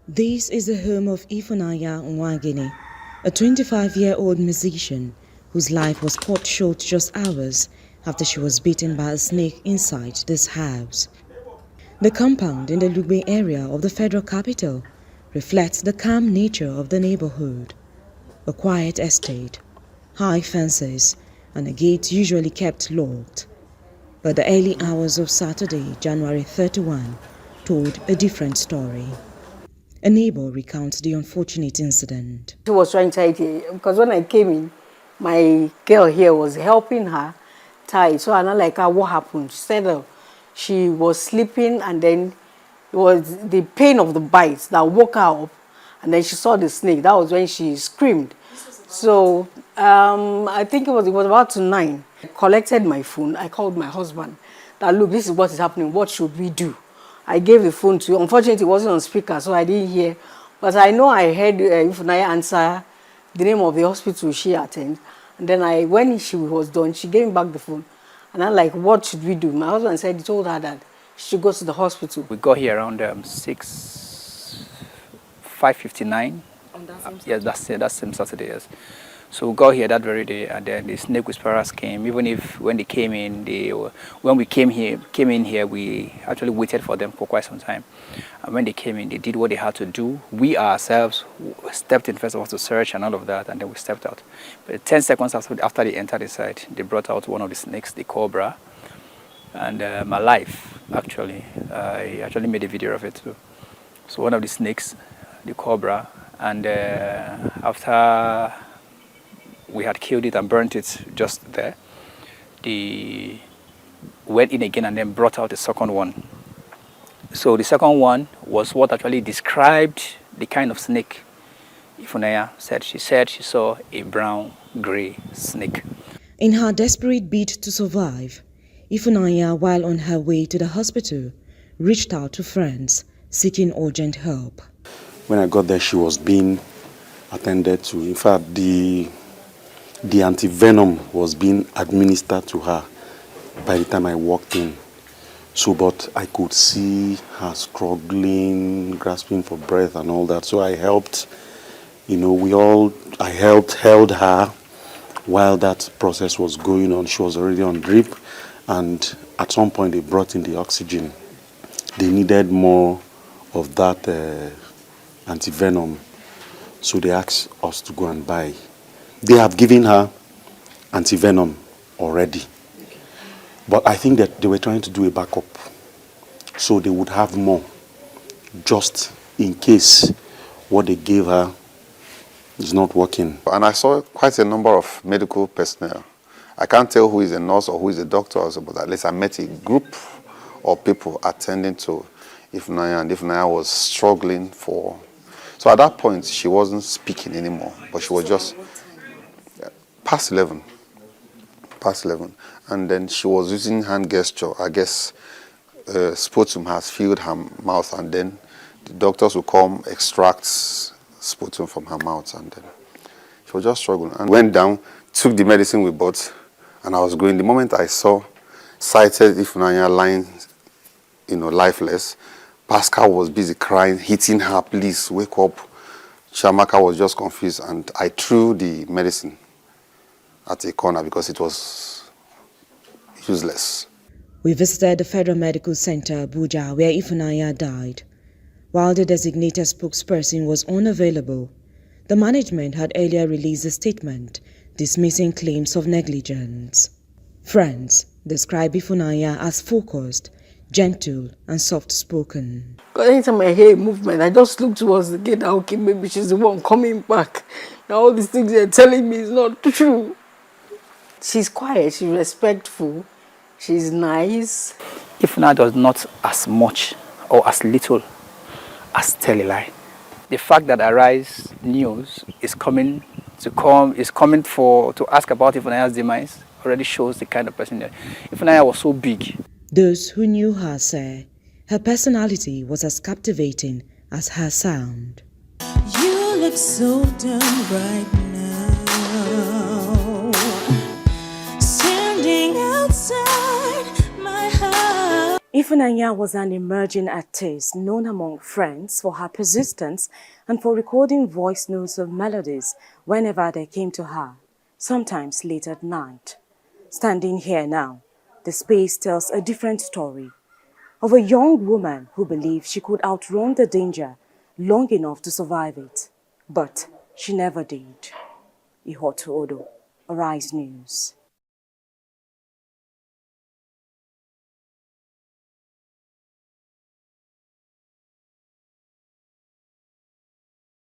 This is the home of Ifunanya Nwangene, a 25-year-old musician whose life was cut short just hours after she was bitten by a snake inside this house. The compound in the Lugbe area of the federal capital reflects the calm nature of the neighborhood. A quiet estate, high fences, and a gate usually kept locked. But the early hours of Saturday, January 31, told a different story. A neighbor recounts the unfortunate incident. She was trying to tie it because when I came in, my girl here was helping her tie it. So I not like her, what happened? She said she was sleeping and then it was the pain of the bite that woke her up, and then she saw the snake. That was when she screamed. So I think it was about 9. I collected my phone. I called my husband that, look, this is what is happening. What should we do? I gave the phone to you. Unfortunately, it wasn't on speaker, so I didn't hear. But I know I heard Ifunanya answer the name of the hospital she attended. And then when she was done, she gave me back the phone. And I'm like, what should we do? My husband said he told her that she should go to the hospital. We got here around 5:59. Yes, that same Saturday, yes. So we got here that very day, and then the snake whisperers came. Even if when they came in, when we came in here, we actually waited for them for quite some time. And when they came in, they did what they had to do. We ourselves stepped in first of all to search and all of that, and then we stepped out. But 10 seconds after they entered the site, they brought out one of the snakes, the cobra, and my life actually. I actually made a video of it too. So one of the snakes, the cobra, and after we had killed it and burnt it just there, they went in again and then brought out the second one. So the second one was what actually described the kind of snake Ifunanya said. She said she saw a brown gray snake. In her desperate bid to survive, Ifunanya, while on her way to the hospital, reached out to friends seeking urgent help. When I got there, she was being attended to. In fact, the anti-venom was being administered to her by the time I walked in. So, but I could see her struggling, grasping for breath and all that. So I helped, held her while that process was going on. She was already on drip, and at some point they brought in the oxygen. They needed more of that anti-venom. So they asked us to go and buy. They have given her anti-venom already. But I think that they were trying to do a backup. So they would have more, just in case what they gave her is not working. And I saw quite a number of medical personnel. I can't tell who is a nurse or who is a doctor, also, but at least I met a group of people attending to Ifunanya, and Ifunanya was struggling for... So at that point, she wasn't speaking anymore, but she was just... Past 11. And then she was using hand gesture. I guess sputum has filled her mouth, and then the doctors will come extract sputum from her mouth, and then she was just struggling. And went down, took the medicine we bought, and I was going. The moment I sighted Ifunanya lying, lifeless, Pascal was busy crying, hitting her, please wake up. Shamaka was just confused, and I threw the medicine at a corner because it was useless. We visited the Federal Medical Center, Abuja, where Ifunanya died. While the designated spokesperson was unavailable, the management had earlier released a statement dismissing claims of negligence. Friends describe Ifunanya as focused, gentle, and soft-spoken. Anytime I hear a movement, I just look towards the gate. Okay, maybe she's the one coming back. Now all these things they're telling me is not true. She's quiet, she's respectful, she's nice. Ifunanya does not as much or as little as tell a lie. The fact that Arise News is coming to ask about Ifunanya's demise already shows the kind of person that Ifunanya was. So big. Those who knew her say her personality was as captivating as her sound. You look so dumb right now. Standing outside my house. Ifunanya was an emerging artist known among friends for her persistence and for recording voice notes of melodies whenever they came to her, sometimes late at night. Standing here now, the space tells a different story of a young woman who believed she could outrun the danger long enough to survive it. But she never did. Ihoto Odo, Arise News.